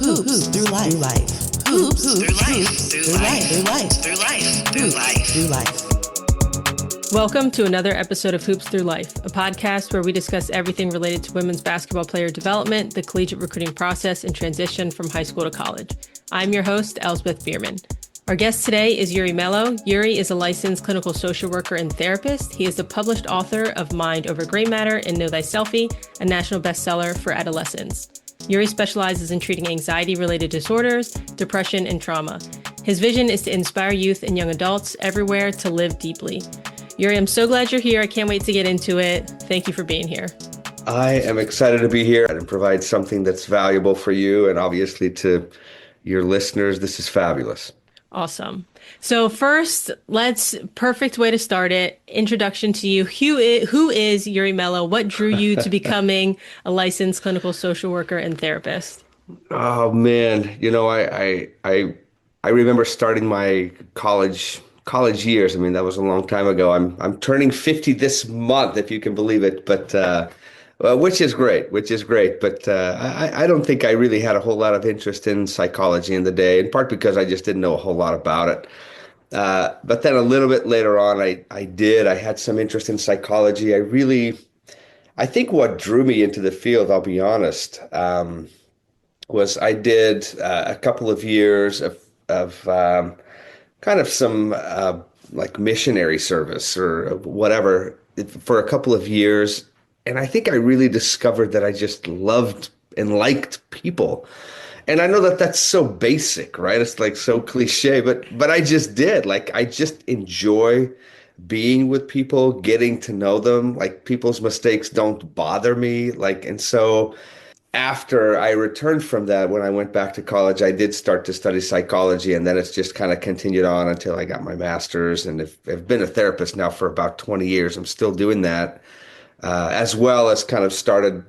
Hoops through life. Hoops through life. Welcome to another episode of Hoops Through Life, a podcast where we discuss everything related to women's basketball player development, the collegiate recruiting process, and transition from high school to college. I'm your host, Elsbeth Bierman. Our guest today is Iuri Melo. Iuri is a licensed clinical social worker and therapist. He is the published author of Mind Over Gray Matter and Know Thy Selfie, a national bestseller for adolescents. Iuri specializes in treating anxiety-related disorders, depression, and trauma. His vision is to inspire youth and young adults everywhere to live deeply. Iuri, I'm so glad you're here. I can't wait to get into it. Thank you for being here. I am excited to be here and provide something that's valuable for you and obviously to your listeners. This is fabulous. Awesome. So first, perfect way to start it. Introduction to you. Who is Iuri Melo? What drew you to becoming a licensed clinical social worker and therapist? Oh man, I remember starting my college years. I mean, that was a long time ago. I'm turning 50 this month, if you can believe it. But which is great. But I don't think I really had a whole lot of interest in psychology in the day, in part because I just didn't know a whole lot about it. But then a little bit later on, I did. I had some interest in psychology. I think what drew me into the field, I'll be honest, was I did a couple of years of kind of some like missionary service or whatever for a couple of years. And I think I really discovered that I just loved and liked people. And I know that that's so basic, right? It's like so cliche, but I just did. Like, I just enjoy being with people, getting to know them. Like, people's mistakes don't bother me. And so after I returned from that, when I went back to college, I did start to study psychology, and then it's just kind of continued on until I got my master's. And I've been a therapist now for about 20 years. I'm still doing that. As well as kind of started,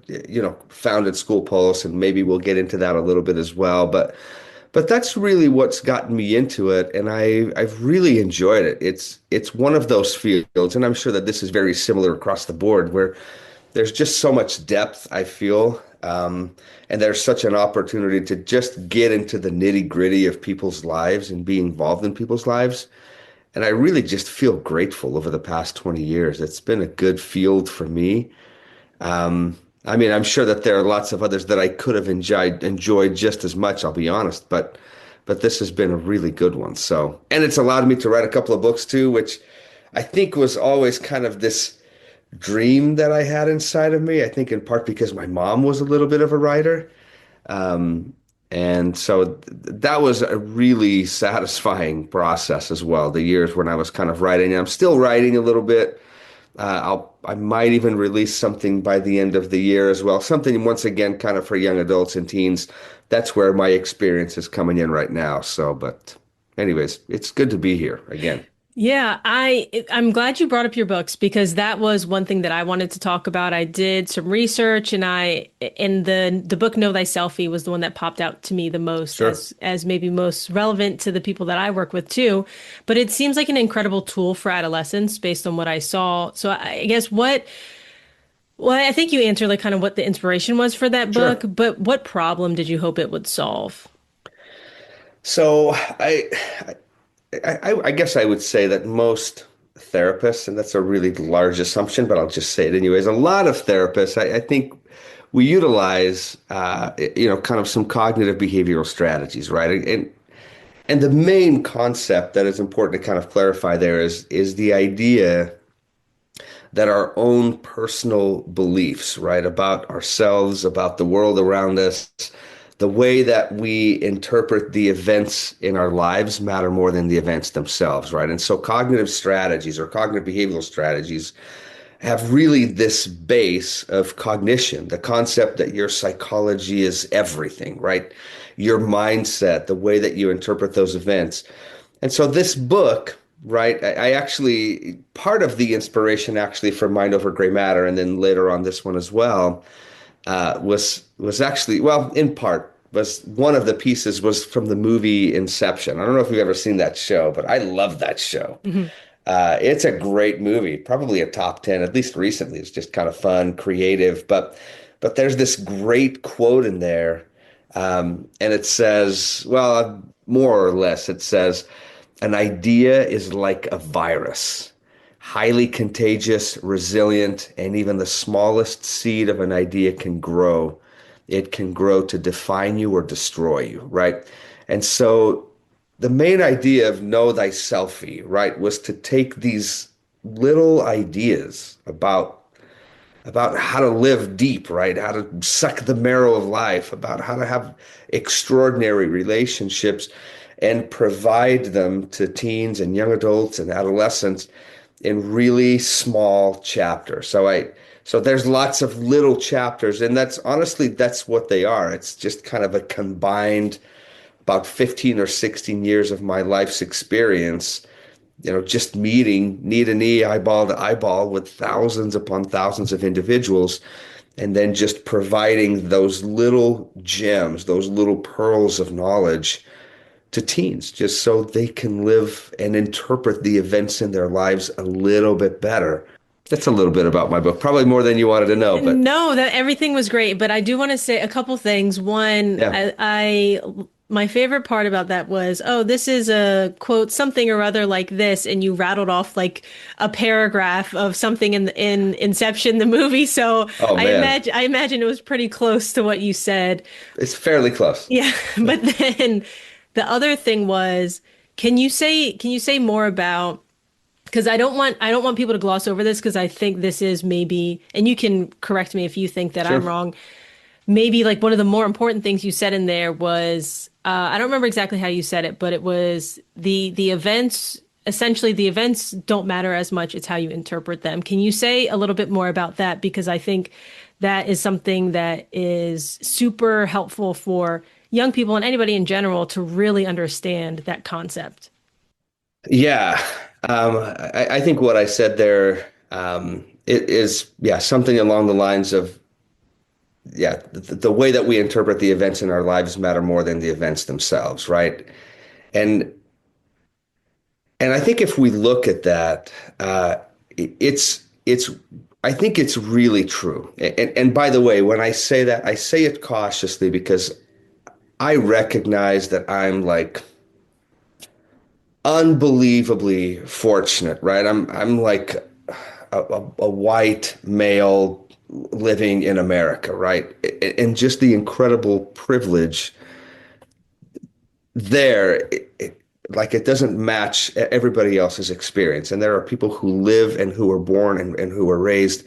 founded School Pulse, and maybe we'll get into that a little bit as well. But that's really what's gotten me into it, and I've really enjoyed it. It's one of those fields, and I'm sure that this is very similar across the board, where there's just so much depth, I feel, and there's such an opportunity to just get into the nitty-gritty of people's lives and be involved in people's lives. And I really just feel grateful over the past 20 years. It's been a good field for me. I mean, I'm sure that there are lots of others that I could have enjoyed just as much, I'll be honest, but this has been a really good one. So, and it's allowed me to write a couple of books too, which I think was always kind of this dream that I had inside of me. I think in part because my mom was a little bit of a writer. And so that was a really satisfying process as well. The years when I was kind of writing, I'm still writing a little bit. I might even release something by the end of the year as well. Something, once again, kind of for young adults and teens. That's where my experience is coming in right now. So, but anyways, it's good to be here again. Yeah, I'm glad you brought up your books, because that was one thing that I wanted to talk about. I did some research, and the book Know Thy Selfie was the one that popped out to me the most, Sure. as maybe most relevant to the people that I work with too. But it seems like an incredible tool for adolescents based on what I saw. So I guess I think you answered like kind of what the inspiration was for that Sure. book, but what problem did you hope it would solve? So I guess I would say that most therapists, and that's a really large assumption, but I'll just say it anyways. A lot of therapists, I think we utilize, kind of some cognitive behavioral strategies, right? And the main concept that is important to kind of clarify there is the idea that our own personal beliefs, right, about ourselves, about the world around us, the way that we interpret the events in our lives matter more than the events themselves, right? And so cognitive strategies or cognitive behavioral strategies have really this base of cognition, the concept that your psychology is everything, right? Your mindset, the way that you interpret those events. And so this book, right, I actually, part of the inspiration actually for Mind Over Gray Matter, and then later on this one as well, was actually, well, in part, was one of the pieces was from the movie Inception. I don't know if you've ever seen that show, but I love that show. Mm-hmm. It's a great movie, probably a top 10, at least recently. It's just kind of fun, creative, but there's this great quote in there And it says, well, more or less, it says, an idea is like a virus, highly contagious, resilient, and even the smallest seed of an idea can grow. It can grow to define you or destroy you, right? And so the main idea of know thyselfie, right, was to take these little ideas about how to live deep, right? How to suck the marrow of life, about how to have extraordinary relationships and provide them to teens and young adults and adolescents in really small chapters. So there's lots of little chapters, and that's honestly that's what they are. It's just kind of a combined about 15 or 16 years of my life's experience, just meeting knee to knee, eyeball to eyeball with thousands upon thousands of individuals, and then just providing those little gems, those little pearls of knowledge to teens, just so they can live and interpret the events in their lives a little bit better. That's a little bit about my book, probably more than you wanted to know, but No, that everything was great, but I do want to say a couple things. One, yeah, my favorite part about that was, oh, this is a quote, something or other like this, and you rattled off like a paragraph of something in Inception, the movie. So oh man, I imagine it was pretty close to what you said. it's fairly close. Yeah, but then the other thing was, can you say more about, because I don't want people to gloss over this because I think this is maybe, and you can correct me if you think that I'm Sure. wrong. Maybe like one of the more important things you said in there was, I don't remember exactly how you said it, but it was the events. Essentially, the events don't matter as much. It's how you interpret them. Can you say a little bit more about that? Because I think that is something that is super helpful for young people and anybody in general to really understand that concept. Yeah, I think what I said there it is, yeah, something along the lines of, yeah, the way that we interpret the events in our lives matter more than the events themselves, right? And and I think if we look at that, it's I think it's really true. And by the way, when I say that, I say it cautiously because I recognize that I'm like unbelievably fortunate, right? I'm like a white male living in America, right? And just the incredible privilege there, like it doesn't match everybody else's experience. And there are people who live and who are born and who are raised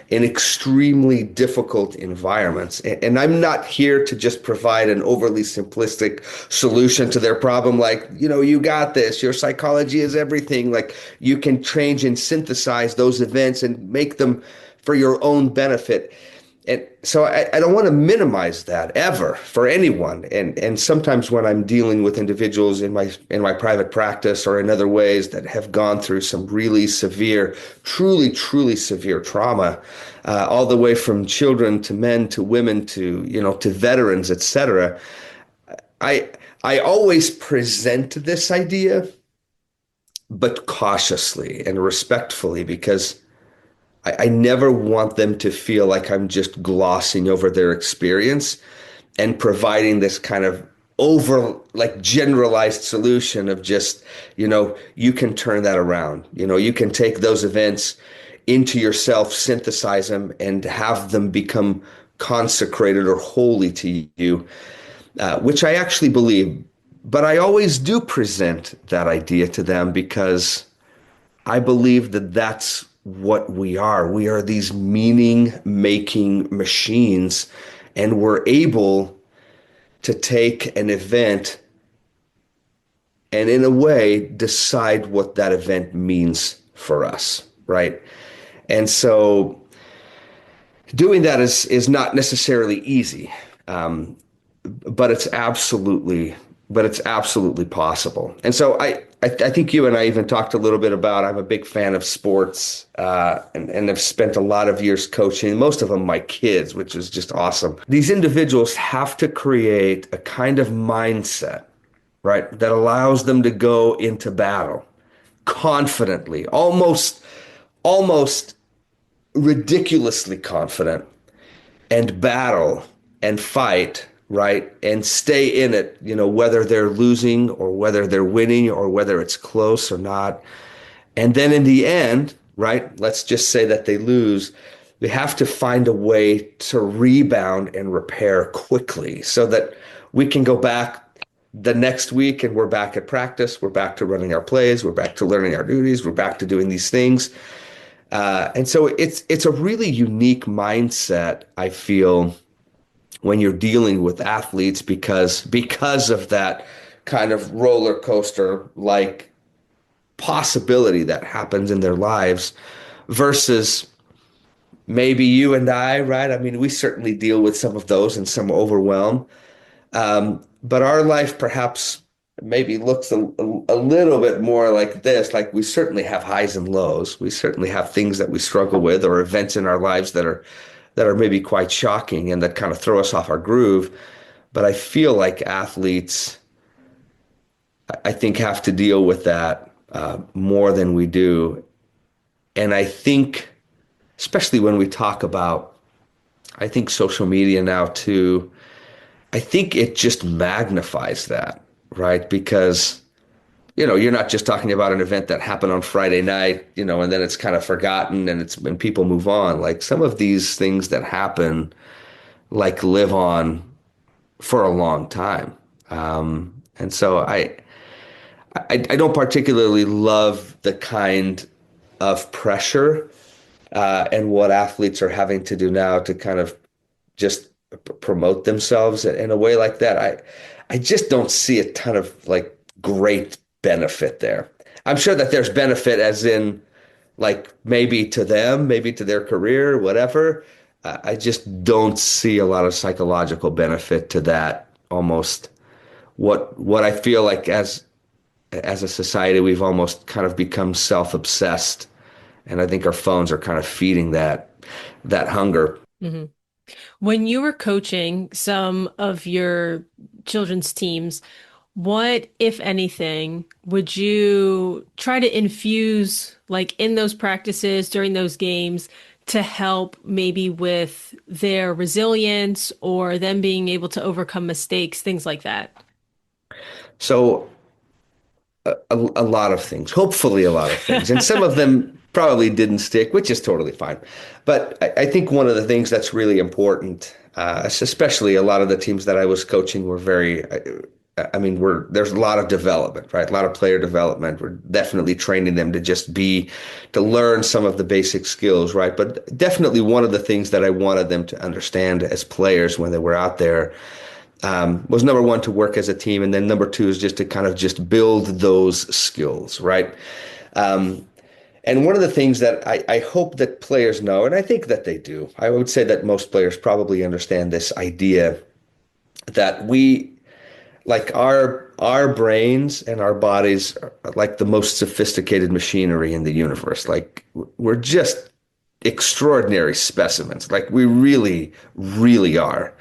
in extremely difficult environments. And I'm not here to just provide an overly simplistic solution to their problem, like, you got this, your psychology is everything. Like you can change and synthesize those events and make them for your own benefit. And so I don't want to minimize that ever for anyone. And sometimes when I'm dealing with individuals in my private practice or in other ways that have gone through some really severe, truly, truly severe trauma, all the way from children to men to women to veterans, etc. I I always present this idea, but cautiously and respectfully, because I never want them to feel like I'm just glossing over their experience and providing this kind of over like generalized solution of just, you can turn that around. You can take those events into yourself, synthesize them, and have them become consecrated or holy to you, which I actually believe. But I always do present that idea to them because I believe that that's what we are. We are these meaning making machines, and we're able to take an event and, in a way, decide what that event means for us, right? And so doing that is not necessarily easy, um, but it's absolutely possible. And so I think you and I even talked a little bit about, I'm a big fan of sports, and have spent a lot of years coaching, most of them my kids, which is just awesome. These individuals have to create a kind of mindset, right, that allows them to go into battle confidently, almost ridiculously confident, and battle and fight right? And stay in it, whether they're losing or whether they're winning or whether it's close or not. And then in the end, right, let's just say that they lose. We have to find a way to rebound and repair quickly so that we can go back the next week and we're back at practice. We're back to running our plays. We're back to learning our duties. We're back to doing these things. And so it's a really unique mindset, I feel, when you're dealing with athletes because of that kind of roller coaster like possibility that happens in their lives versus maybe you and I, right? I mean, we certainly deal with some of those and some overwhelm. But our life perhaps maybe looks a little bit more like this. Like we certainly have highs and lows. We certainly have things that we struggle with or events in our lives that are maybe quite shocking and that kind of throw us off our groove. But I feel like athletes, I think, have to deal with that more than we do. And I think, especially when we talk about, I think social media now too, I think it just magnifies that, right? Because, you're not just talking about an event that happened on Friday night, and then it's kind of forgotten and people move on. Like some of these things that happen, like live on for a long time. And so I don't particularly love the kind of pressure and what athletes are having to do now to kind of just promote themselves in a way like that. I just don't see a ton of like great benefit there. I'm sure that there's benefit as in like maybe to them, maybe to their career, whatever. I just don't see a lot of psychological benefit to that. Almost what I feel like as a society, we've almost kind of become self-obsessed, and I think our phones are kind of feeding that hunger. Mhm. When you were coaching some of your children's teams, what, if anything, would you try to infuse like in those practices during those games to help maybe with their resilience or them being able to overcome mistakes, things like that? So a lot of things, hopefully a lot of things, and some of them probably didn't stick, which is totally fine. But I think one of the things that's really important, especially a lot of the teams that I was coaching were very, I mean, there's a lot of development, right? A lot of player development. We're definitely training them to learn some of the basic skills, right? But definitely one of the things that I wanted them to understand as players when they were out there was number one, to work as a team. And then number two is just to kind of just build those skills, right? And one of the things that I hope that players know, and I think that they do, I would say that most players probably understand this idea that like our brains and our bodies are like the most sophisticated machinery in the universe. Like we're just extraordinary specimens. Like we really, really are.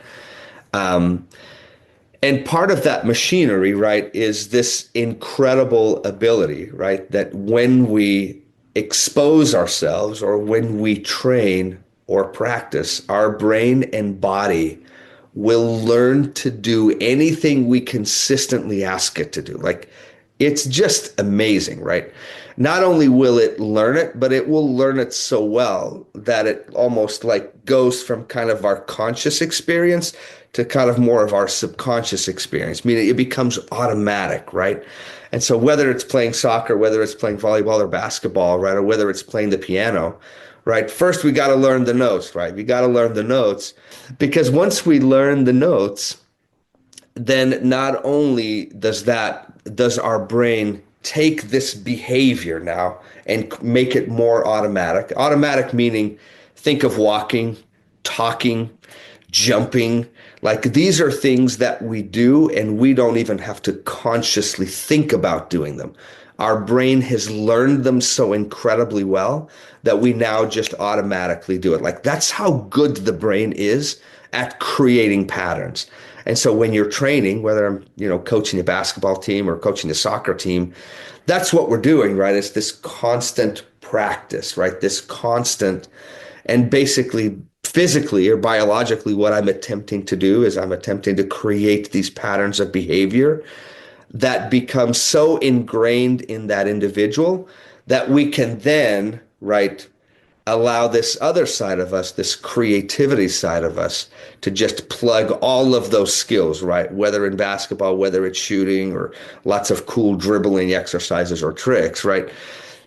And part of that machinery, right, is this incredible ability, right, that when we expose ourselves or when we train or practice, our brain and body will learn to do anything we consistently ask it to do. Like it's just amazing, right? Not only will it learn it, but it will learn it so well that it almost like goes from kind of our conscious experience to kind of more of our subconscious experience, meaning it becomes automatic, right? And so whether it's playing soccer, whether it's playing volleyball or basketball, right, or whether it's playing the piano, right? First, we got to learn the notes, right? We got to learn the notes because once we learn the notes, then not only does our brain take this behavior now and make it more automatic. Automatic meaning think of walking, talking, jumping. Like these are things that we do and we don't even have to consciously think about doing them. Our brain has learned them so incredibly well that we now just automatically do it. Like that's how good the brain is at creating patterns. And so when you're training, whether I'm, coaching a basketball team or coaching a soccer team, that's what we're doing, right? It's this constant practice, right? This constant and basically physically or biologically, what I'm attempting to do is I'm attempting to create these patterns of behavior that become so ingrained in that individual that we can then, right, allow this other side of us, this creativity side of us, to just plug all of those skills, right? Whether in basketball, whether it's shooting or lots of cool dribbling exercises or tricks, right?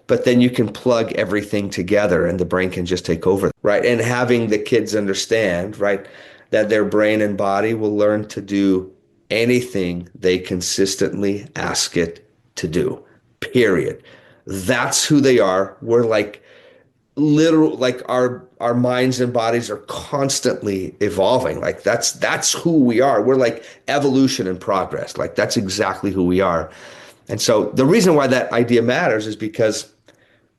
But then you can plug everything together and the brain can just take over, right? And having the kids understand, right, that their brain and body will learn to do anything they consistently ask it to do, period. That's who they are. We're like literal, like our minds and bodies are constantly evolving. Like that's who we are. We're like evolution and progress. Like that's exactly who we are. And so the reason why that idea matters is because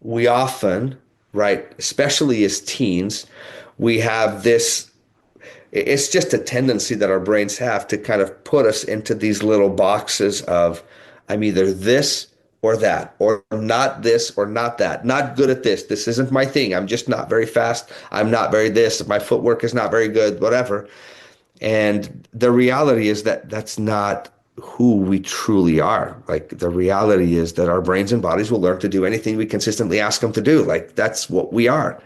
we often, right, especially as teens, we have this, it's just a tendency that our brains have to kind of put us into these little boxes of, I'm either this or that, or not this or not that, not good at this. This isn't my thing. I'm just not very fast. I'm not very this. My footwork is not very good, whatever. And the reality is that that's not who we truly are. Like the reality is that our brains and bodies will learn to do anything we consistently ask them to do. Like that's what we are.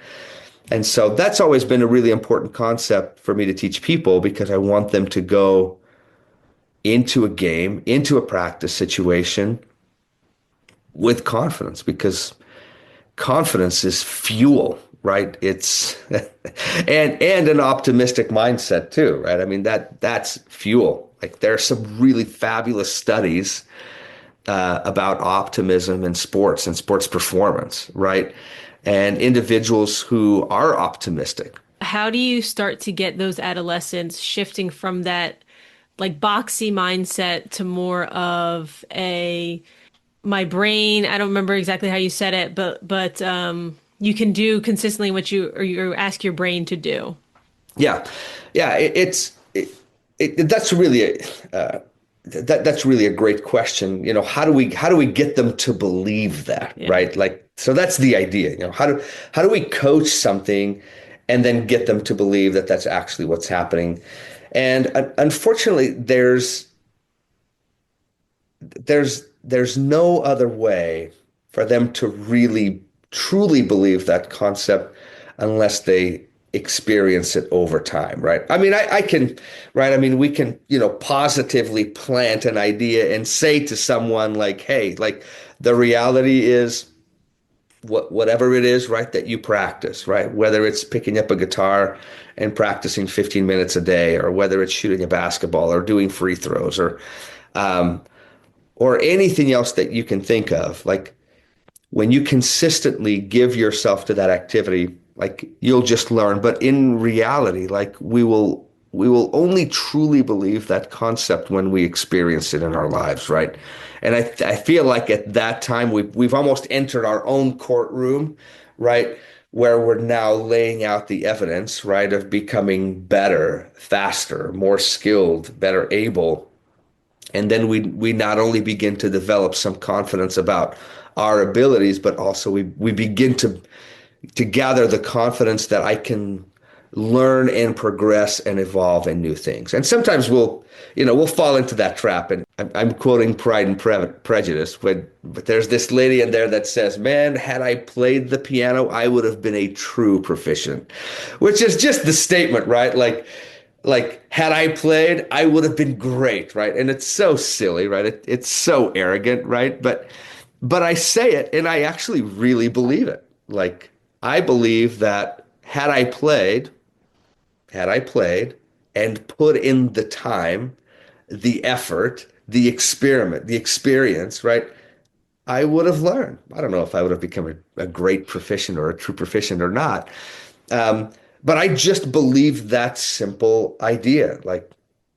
And so that's always been a really important concept for me to teach people because I want them to go into a game, into a practice situation with confidence because confidence is fuel, right? It's and an optimistic mindset too, right? I mean that's fuel. Like there are some really fabulous studies about optimism in sports and sports performance, right? And individuals who are optimistic. How do you start to get those adolescents shifting from that like boxy mindset to more of a my brain, I don't remember exactly how you said it, but you can do consistently what you ask your brain to do. Yeah, yeah, that's really that's really a great question. You know, how do we get them to believe that, Yeah. right? Like, so that's the idea. You know, how do we coach something and then get them to believe that that's actually what's happening? And unfortunately, there's no other way for them to really truly believe that concept unless they experience it over time, right? I mean, I can, right? I mean, we can, positively plant an idea and say to someone like, hey, like the reality is whatever it is, right, that you practice, right? Whether it's picking up a guitar and practicing 15 minutes a day, or whether it's shooting a basketball or doing free throws um, or anything else that you can think of, like when you consistently give yourself to that activity, like you'll just learn. But in reality, like we will only truly believe that concept when we experience it in our lives, right? And I feel like at that time we've almost entered our own courtroom, right? Where we're now laying out the evidence, right, of becoming better, faster, more skilled, better able. And then we not only begin to develop some confidence about our abilities, but also we begin to gather the confidence that I can learn and progress and evolve in new things. And sometimes we'll fall into that trap. And I'm quoting Pride and Prejudice, but there's this lady in there that says, man, had I played the piano, I would have been a true proficient, which is just the statement, right? Like had I played, I would have been great, right? And it's so silly, right? It's so arrogant, right? But I say it and I actually really believe it. Like I believe that had I played and put in the time, the effort, the experiment, the experience, right? I would have learned. I don't know if I would have become a great proficient or a true proficient or not. Um, but I just believe that simple idea, like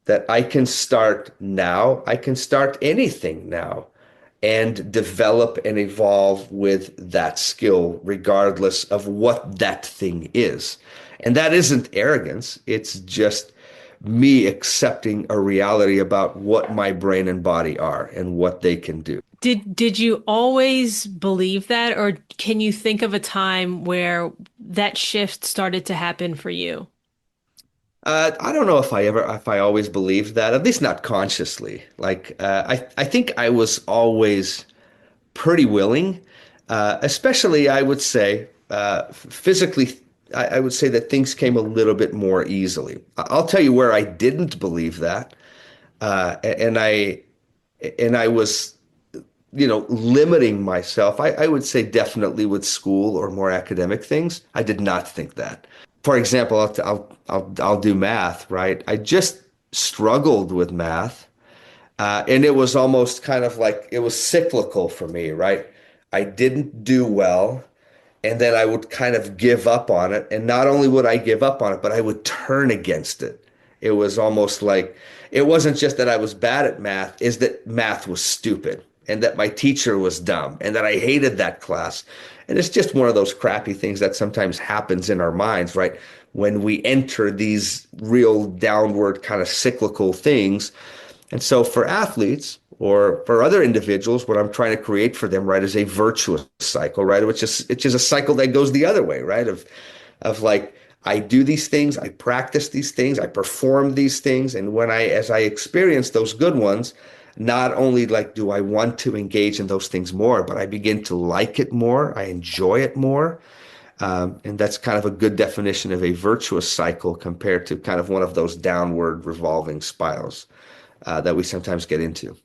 that I can start now, I can start anything now and develop and evolve with that skill, regardless of what that thing is. And that isn't arrogance. It's just me accepting a reality about what my brain and body are and what they can do. Did you always believe that, or can you think of a time where that shift started to happen for you? I don't know if I always believed that, at least not consciously. I think I was always pretty willing, especially I would say physically. I would say that things came a little bit more easily. I'll tell you where I didn't believe that, and I was, limiting myself. I would say definitely with school or more academic things. I did not think that. For example, I'll do math, right? I just struggled with math, and it was almost kind of like it was cyclical for me, right? I didn't do well, and then I would kind of give up on it. And not only would I give up on it, but I would turn against it. It was almost like it wasn't just that I was bad at math, is that math was stupid and that my teacher was dumb and that I hated that class. And it's just one of those crappy things that sometimes happens in our minds, right? When we enter these real downward kind of cyclical things. And so for athletes or for other individuals, what I'm trying to create for them, right, is a virtuous cycle, right? Which is a cycle that goes the other way, right? Of like I do these things, I practice these things, I perform these things, and as I experience those good ones, not only like do I want to engage in those things more, but I begin to like it more, I enjoy it more. And that's kind of a good definition of a virtuous cycle compared to kind of one of those downward revolving spirals that we sometimes get into.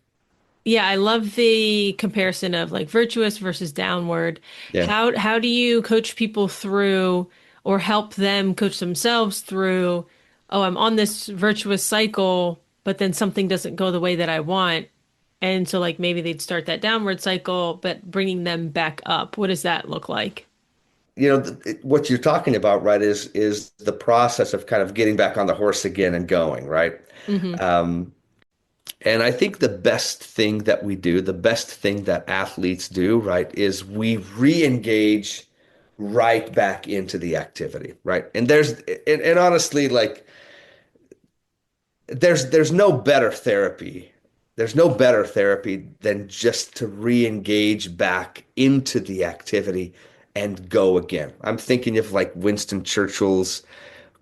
Yeah, I love the comparison of like virtuous versus downward. Yeah. How do you coach people through or help them coach themselves through, oh, I'm on this virtuous cycle, but then something doesn't go the way that I want. And so like maybe they'd start that downward cycle, but bringing them back up. What does that look like? What you're talking about, right, is the process of kind of getting back on the horse again and going, right? Hmm. Um, and I think the best thing that we do, the best thing that athletes do, right, is we re-engage right back into the activity, right? And honestly, like there's no better therapy. There's no better therapy than just to re-engage back into the activity and go again. I'm thinking of like Winston Churchill's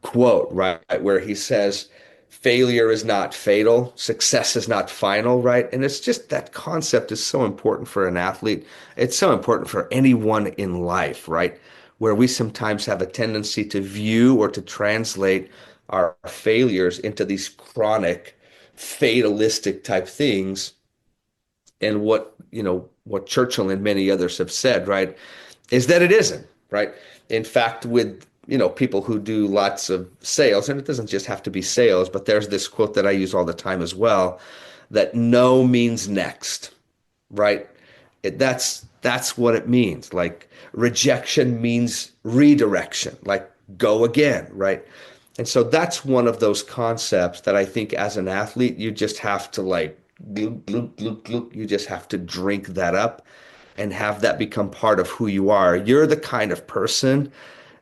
quote, right, where he says, failure is not fatal, success is not final, right? And it's just that concept is so important for an athlete. It's so important for anyone in life, right? Where we sometimes have a tendency to view or to translate our failures into these chronic, fatalistic type things. And what Churchill and many others have said, right, is that it isn't, right? In fact, with people who do lots of sales, and it doesn't just have to be sales, but there's this quote that I use all the time as well, that no means next, right? That's what it means. Like rejection means redirection, like go again, right? And so that's one of those concepts that I think as an athlete, you just have to like gluk, gluk, gluk, gluk. You just have to drink that up and have that become part of who you are. You're the kind of person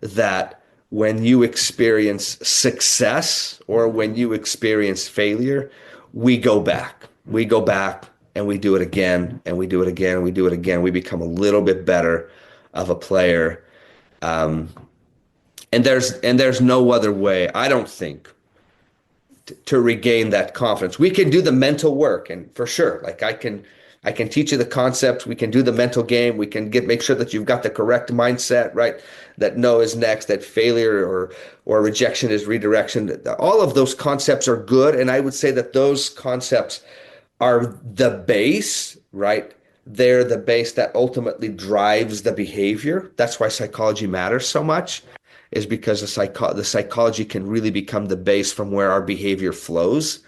that when you experience success or when you experience failure, we go back. We go back and we do it again and we do it again and we do it again. We become a little bit better of a player. Um, and there's no other way, I don't think, to regain that confidence. We can do the mental work, and for sure, like I can teach you the concepts. We can do the mental game. We can make sure that you've got the correct mindset, right? That no is next, that failure or rejection is redirection. All of those concepts are good, and I would say that those concepts are the base, right? They're the base that ultimately drives the behavior. That's why psychology matters so much, is because the psychology can really become the base from where our behavior flows.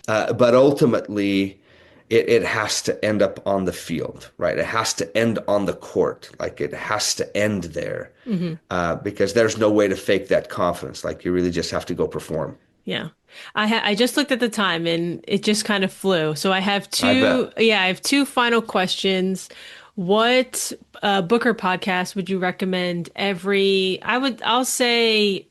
But ultimately, it has to end up on the field, right? It has to end on the court. Like it has to end there, Hmm. because there's no way to fake that confidence. Like you really just have to go perform. Yeah. I just looked at the time and it just kind of flew. So I have I two, bet. yeah, I have two final questions. What book or podcast would you recommend I'll say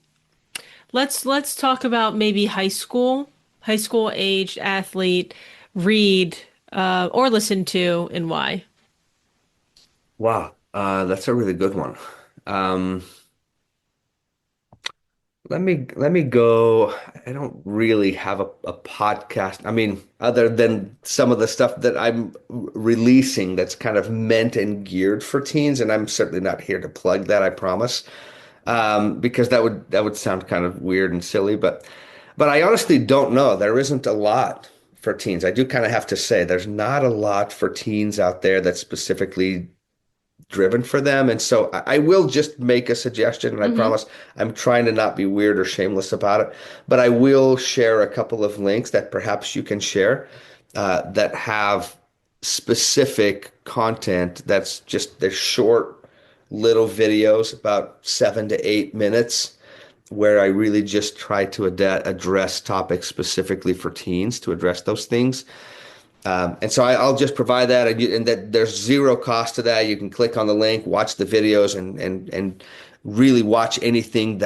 Let's talk about maybe high school aged athlete, read or listen to, and why. Wow, that's a really good one. Um, let me go. I don't really have a podcast. I mean, other than some of the stuff that I'm releasing that's kind of meant and geared for teens, and I'm certainly not here to plug that, I promise. Because that would sound kind of weird and silly, but I honestly don't know. There isn't a lot for teens. I do kind of have to say there's not a lot for teens out there that's specifically driven for them. And so I will just make a suggestion, and I Hmm. promise I'm trying to not be weird or shameless about it, but I will share a couple of links that perhaps you can share that have specific content that's just they're short little videos about 7 to 8 minutes where I really just try to address topics specifically for teens to address those things. And so I'll just provide that, and that there's zero cost to that. You can click on the link, watch the videos, and really watch anything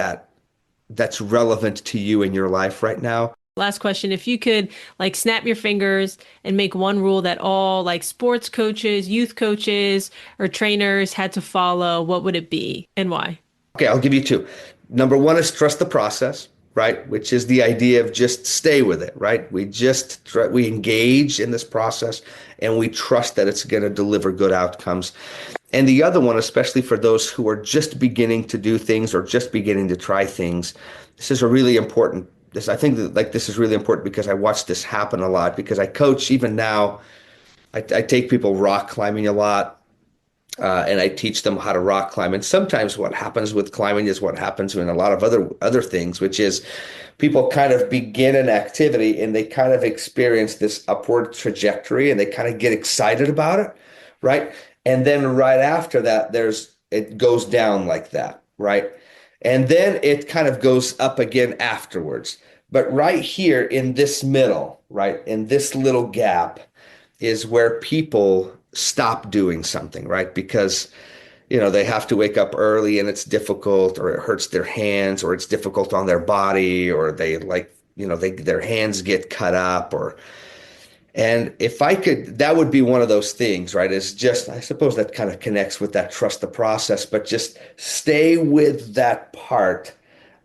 that's relevant to you in your life right now. Last question. If you could like snap your fingers and make one rule that all like sports coaches, youth coaches, or trainers had to follow, what would it be and why? Okay, I'll give you two. Number one is trust the process, right? Which is the idea of just stay with it, right? We engage in this process and we trust that it's going to deliver good outcomes. And the other one, especially for those who are just beginning to do things or just beginning to try things, this is a really important. This I think that like this is really important because I watch this happen a lot because I coach even now. I take people rock climbing a lot. And I teach them how to rock climb. And sometimes what happens with climbing is what happens in a lot of other things, which is people kind of begin an activity and they kind of experience this upward trajectory and they kind of get excited about it, right? And then right after that, it goes down like that, right? And then it kind of goes up again afterwards. But right here in this middle, right, in this little gap, is where people stop doing something, right? Because, they have to wake up early and it's difficult, or it hurts their hands, or it's difficult on their body, or their hands get cut up, and if I could, that would be one of those things, right? Is just, I suppose that kind of connects with that trust the process, but just stay with that part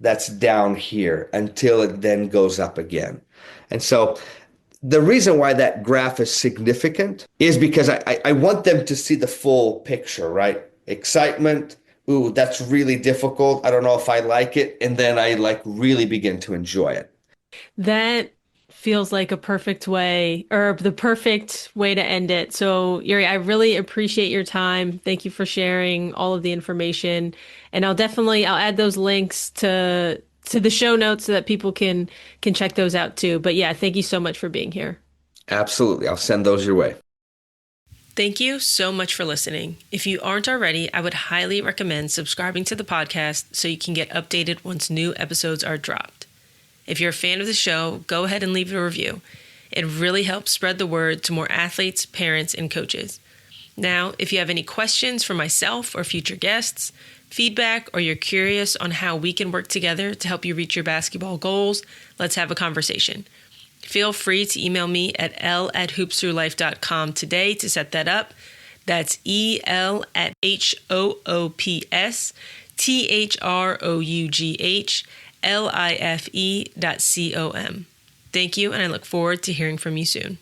that's down here until it then goes up again. And so the reason why that graph is significant is because I want them to see the full picture, right? Excitement. Ooh, that's really difficult. I don't know if I like it. And then I like really begin to enjoy it. That feels like a perfect way or the perfect way to end it. So, Yuri, I really appreciate your time. Thank you for sharing all of the information. And I'll add those links to the show notes so that people can check those out too. But yeah, thank you so much for being here. Absolutely. I'll send those your way. Thank you so much for listening. If you aren't already, I would highly recommend subscribing to the podcast so you can get updated once new episodes are dropped. If you're a fan of the show, go ahead and leave a review. It really helps spread the word to more athletes, parents, and coaches. Now, if you have any questions for myself or future guests, feedback, or you're curious on how we can work together to help you reach your basketball goals, let's have a conversation. Feel free to email me at l@hoopsthroughlife.com today to set that up. That's EL@HOOPSTHROUGHLIFE.com. Thank you, and I look forward to hearing from you soon.